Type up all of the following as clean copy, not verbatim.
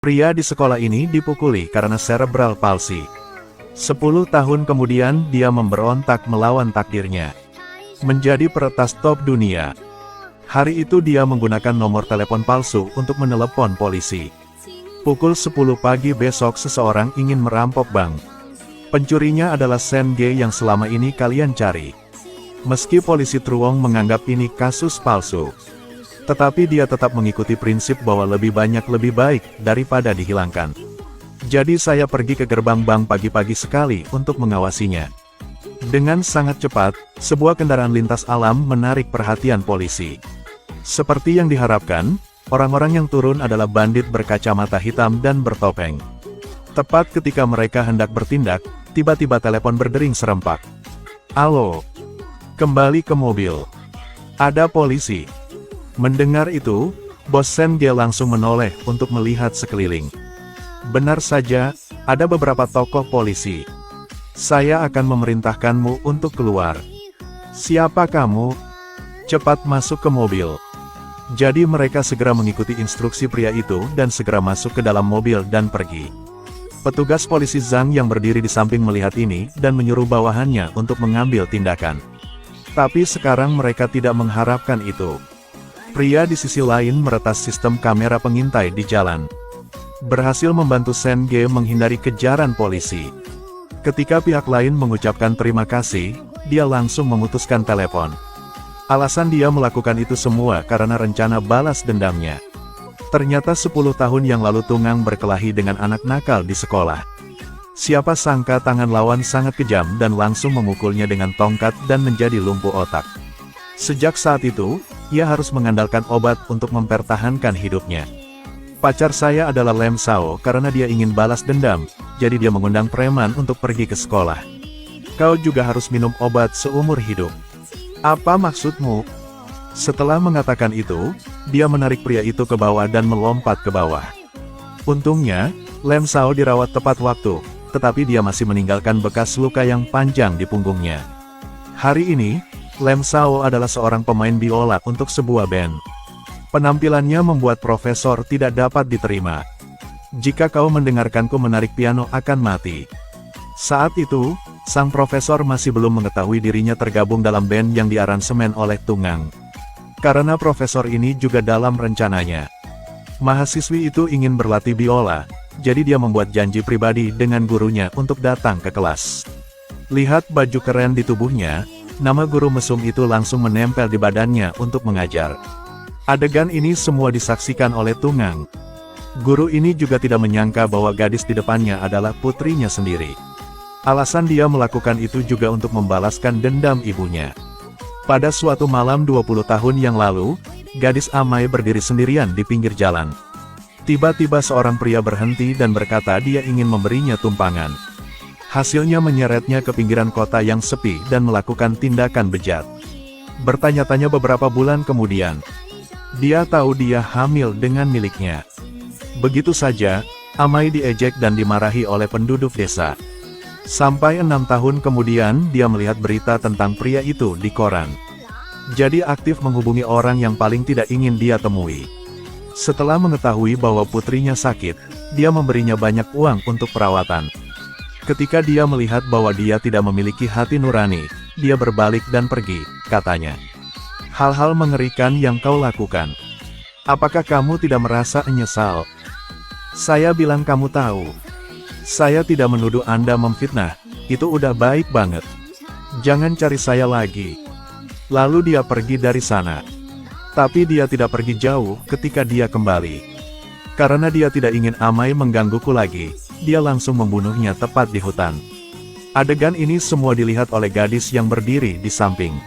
Pria di sekolah ini dipukuli karena cerebral palsy. 10 tahun kemudian dia memberontak melawan takdirnya. Menjadi peretas top dunia. Hari itu dia menggunakan nomor telepon palsu untuk menelepon polisi. Pukul 10 pagi besok seseorang ingin merampok bank. Pencurinya adalah Sen Ge yang selama ini kalian cari. Meski polisi Truong menganggap ini kasus palsu, tetapi dia tetap mengikuti prinsip bahwa lebih banyak lebih baik daripada dihilangkan. Jadi saya pergi ke gerbang bank pagi-pagi sekali untuk mengawasinya. Dengan sangat cepat, sebuah kendaraan lintas alam menarik perhatian polisi. Seperti yang diharapkan, orang-orang yang turun adalah bandit berkacamata hitam dan bertopeng. Tepat ketika mereka hendak bertindak, tiba-tiba telepon berdering serempak. "Halo, kembali ke mobil. Ada polisi." Mendengar itu, bos Sen Ge langsung menoleh untuk melihat sekeliling. Benar saja, ada beberapa tokoh polisi. "Saya akan memerintahkanmu untuk keluar." "Siapa kamu?" "Cepat masuk ke mobil." Jadi mereka segera mengikuti instruksi pria itu dan segera masuk ke dalam mobil dan pergi. Petugas polisi Zhang yang berdiri di samping melihat ini dan menyuruh bawahannya untuk mengambil tindakan. Tapi sekarang mereka tidak mengharapkan itu. Pria di sisi lain meretas sistem kamera pengintai di jalan. Berhasil membantu Sen Ge menghindari kejaran polisi. Ketika pihak lain mengucapkan terima kasih, dia langsung memutuskan telepon. Alasan dia melakukan itu semua karena rencana balas dendamnya. Ternyata 10 tahun yang lalu Tungang berkelahi dengan anak nakal di sekolah. Siapa sangka tangan lawan sangat kejam dan langsung memukulnya dengan tongkat dan menjadi lumpuh otak. Sejak saat itu, ia harus mengandalkan obat untuk mempertahankan hidupnya. "Pacar saya adalah Lem Sao karena dia ingin balas dendam, jadi dia mengundang preman untuk pergi ke sekolah. Kau juga harus minum obat seumur hidup." "Apa maksudmu?" Setelah mengatakan itu, dia menarik pria itu ke bawah dan melompat ke bawah. Untungnya, Lem Sao dirawat tepat waktu, tetapi dia masih meninggalkan bekas luka yang panjang di punggungnya. Hari ini, Lem Sao adalah seorang pemain biola untuk sebuah band. Penampilannya membuat profesor tidak dapat diterima. "Jika kau mendengarkanku menarik piano akan mati." Saat itu, sang profesor masih belum mengetahui dirinya tergabung dalam band yang diaransemen oleh Tungang. Karena profesor ini juga dalam rencananya. Mahasiswi itu ingin berlatih biola, jadi dia membuat janji pribadi dengan gurunya untuk datang ke kelas. Lihat baju keren di tubuhnya, nama guru mesum itu langsung menempel di badannya untuk mengajar. Adegan ini semua disaksikan oleh Tungang. Guru ini juga tidak menyangka bahwa gadis di depannya adalah putrinya sendiri. Alasan dia melakukan itu juga untuk membalaskan dendam ibunya. Pada suatu malam 20 tahun yang lalu, gadis Amai berdiri sendirian di pinggir jalan. Tiba-tiba seorang pria berhenti dan berkata dia ingin memberinya tumpangan. Hasilnya menyeretnya ke pinggiran kota yang sepi dan melakukan tindakan bejat. Bertanya-tanya beberapa bulan kemudian, dia tahu dia hamil dengan miliknya. Begitu saja, Amai diejek dan dimarahi oleh penduduk desa. Sampai 6 tahun kemudian dia melihat berita tentang pria itu di koran. Jadi aktif menghubungi orang yang paling tidak ingin dia temui. Setelah mengetahui bahwa putrinya sakit, dia memberinya banyak uang untuk perawatan. Ketika dia melihat bahwa dia tidak memiliki hati nurani, dia berbalik dan pergi, katanya. "Hal-hal mengerikan yang kau lakukan. Apakah kamu tidak merasa menyesal?" "Saya bilang kamu tahu. Saya tidak menuduh Anda memfitnah, itu udah baik banget. Jangan cari saya lagi." Lalu dia pergi dari sana. Tapi dia tidak pergi jauh ketika dia kembali. Karena dia tidak ingin Amai menggangguku lagi, dia langsung membunuhnya tepat di hutan. Adegan ini semua dilihat oleh gadis yang berdiri di samping.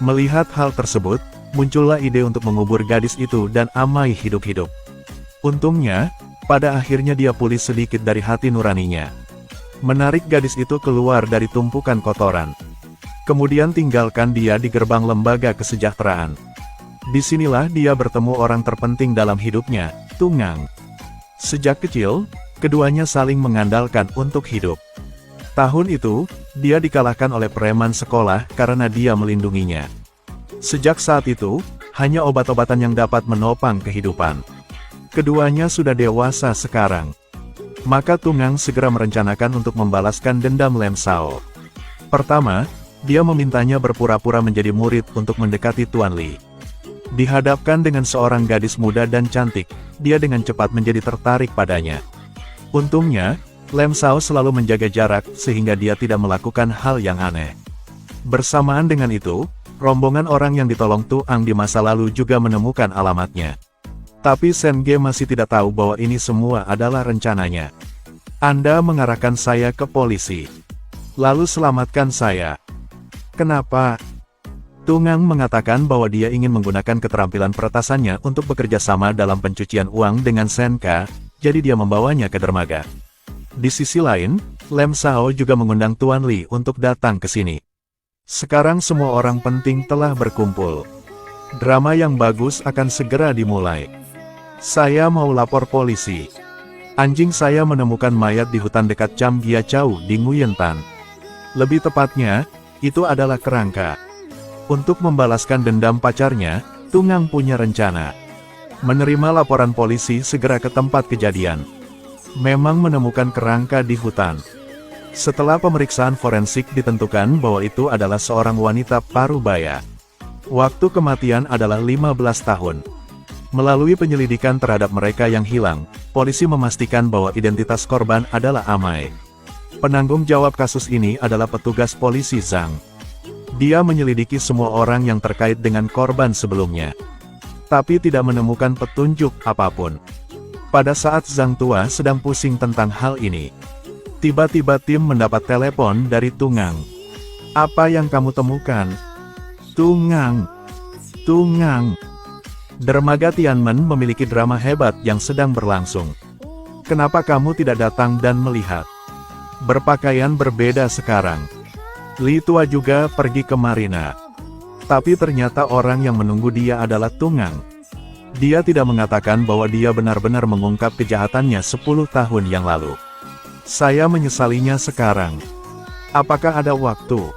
Melihat hal tersebut, muncullah ide untuk mengubur gadis itu dan Amai hidup-hidup. Untungnya, pada akhirnya dia pulih sedikit dari hati nuraninya. Menarik gadis itu keluar dari tumpukan kotoran. Kemudian tinggalkan dia di gerbang lembaga kesejahteraan. Disinilah dia bertemu orang terpenting dalam hidupnya, Tungang. Sejak kecil, keduanya saling mengandalkan untuk hidup. Tahun itu, dia dikalahkan oleh preman sekolah karena dia melindunginya. Sejak saat itu, hanya obat-obatan yang dapat menopang kehidupan. Keduanya sudah dewasa sekarang. Maka Tungang segera merencanakan untuk membalaskan dendam Lam Sao. Pertama, dia memintanya berpura-pura menjadi murid untuk mendekati Tuan Li. Dihadapkan dengan seorang gadis muda dan cantik, dia dengan cepat menjadi tertarik padanya. Untungnya, Lam Sao selalu menjaga jarak sehingga dia tidak melakukan hal yang aneh. Bersamaan dengan itu, rombongan orang yang ditolong Tuang di masa lalu juga menemukan alamatnya. Tapi Sen Ge masih tidak tahu bahwa ini semua adalah rencananya. Anda mengarahkan saya ke polisi. Lalu selamatkan saya. Kenapa? Tungang mengatakan bahwa dia ingin menggunakan keterampilan peretasannya untuk bekerja sama dalam pencucian uang dengan Sen Ka, jadi dia membawanya ke dermaga. Di sisi lain, Lam Sao juga mengundang Tuan Li untuk datang ke sini. Sekarang semua orang penting telah berkumpul. Drama yang bagus akan segera dimulai. Saya mau lapor polisi. Anjing saya menemukan mayat di hutan dekat Cham Gia Chau di Nguyen Tan. Lebih tepatnya, itu adalah kerangka. Untuk membalaskan dendam pacarnya, Tungang punya rencana. Menerima laporan polisi segera ke tempat kejadian. Memang menemukan kerangka di hutan. Setelah pemeriksaan forensik ditentukan bahwa itu adalah seorang wanita parubaya. Waktu kematian adalah 15 tahun. Melalui penyelidikan terhadap mereka yang hilang, polisi memastikan bahwa identitas korban adalah Amai. Penanggung jawab kasus ini adalah petugas polisi Zhang. Dia menyelidiki semua orang yang terkait dengan korban sebelumnya. Tapi tidak menemukan petunjuk apapun. Pada saat Zhang tua sedang pusing tentang hal ini, tiba-tiba tim mendapat telepon dari Tungang. Apa yang kamu temukan? Tungang. Dermaga Tianmen memiliki drama hebat yang sedang berlangsung. Kenapa kamu tidak datang dan melihat? Berpakaian berbeda sekarang. Li tua juga pergi ke marina. Tapi ternyata orang yang menunggu dia adalah Tungang. Dia tidak mengatakan bahwa dia benar-benar mengungkap kejahatannya 10 tahun yang lalu. Saya menyesalinya sekarang. Apakah ada waktu?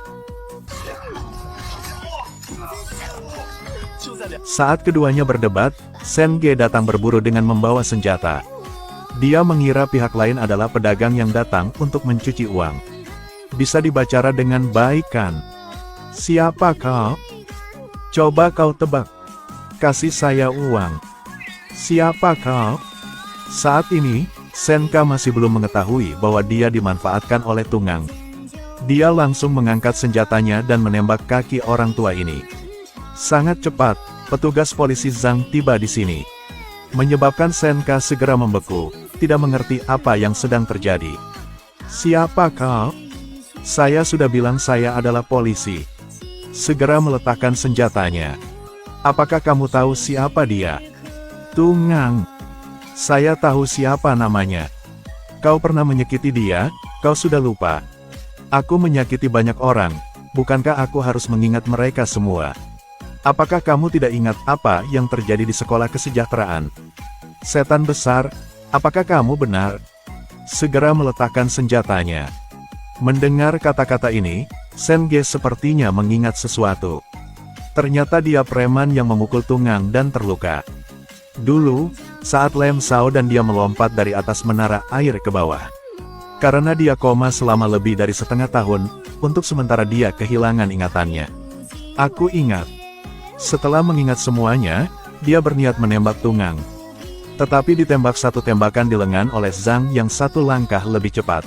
Saat keduanya berdebat, Sen Ge datang berburu dengan membawa senjata. Dia mengira pihak lain adalah pedagang yang datang untuk mencuci uang. Bisa dibaca dengan baik kan? Siapa kau? Coba kau tebak. Kasih saya uang. Siapa kau? Saat ini, Sen Ka masih belum mengetahui bahwa dia dimanfaatkan oleh Tungang. Dia langsung mengangkat senjatanya dan menembak kaki orang tua ini. Sangat cepat, petugas polisi Zhang tiba di sini. Menyebabkan Sen Ka segera membeku, tidak mengerti apa yang sedang terjadi. Siapa kau? Saya sudah bilang saya adalah polisi. Segera meletakkan senjatanya. Apakah kamu tahu siapa dia? Tungang. Saya tahu siapa namanya. Kau pernah menyakiti dia, kau sudah lupa. Aku menyakiti banyak orang, bukankah aku harus mengingat mereka semua? Apakah kamu tidak ingat apa yang terjadi di sekolah kesejahteraan? Setan besar, apakah kamu benar? Segera meletakkan senjatanya. Mendengar kata-kata ini, Sen Ge sepertinya mengingat sesuatu. Ternyata dia preman yang memukul Tungang dan terluka. Dulu, saat Lam Sao dan dia melompat dari atas menara air ke bawah. Karena dia koma selama lebih dari setengah tahun, untuk sementara dia kehilangan ingatannya. Aku ingat. Setelah mengingat semuanya, dia berniat menembak Tungang. Tetapi ditembak satu tembakan di lengan oleh Zhang yang satu langkah lebih cepat.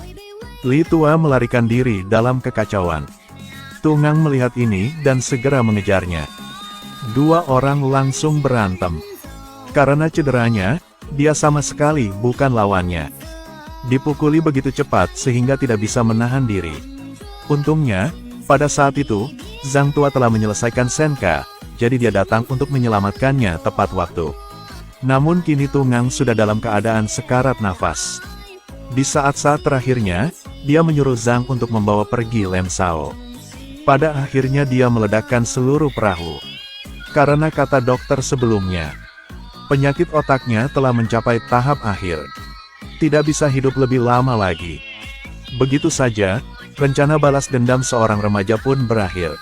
Li tua melarikan diri dalam kekacauan. Tungang melihat ini dan segera mengejarnya. Dua orang langsung berantem. Karena cederanya, dia sama sekali bukan lawannya. Dipukuli begitu cepat sehingga tidak bisa menahan diri. Untungnya, pada saat itu, Zhang tua telah menyelesaikan Sen Ka, jadi dia datang untuk menyelamatkannya tepat waktu. Namun kini Tungang sudah dalam keadaan sekarat nafas. Di saat-saat terakhirnya, dia menyuruh Zhang untuk membawa pergi Lam Sao. Pada akhirnya dia meledakkan seluruh perahu. Karena kata dokter sebelumnya, penyakit otaknya telah mencapai tahap akhir. Tidak bisa hidup lebih lama lagi. Begitu saja, rencana balas dendam seorang remaja pun berakhir.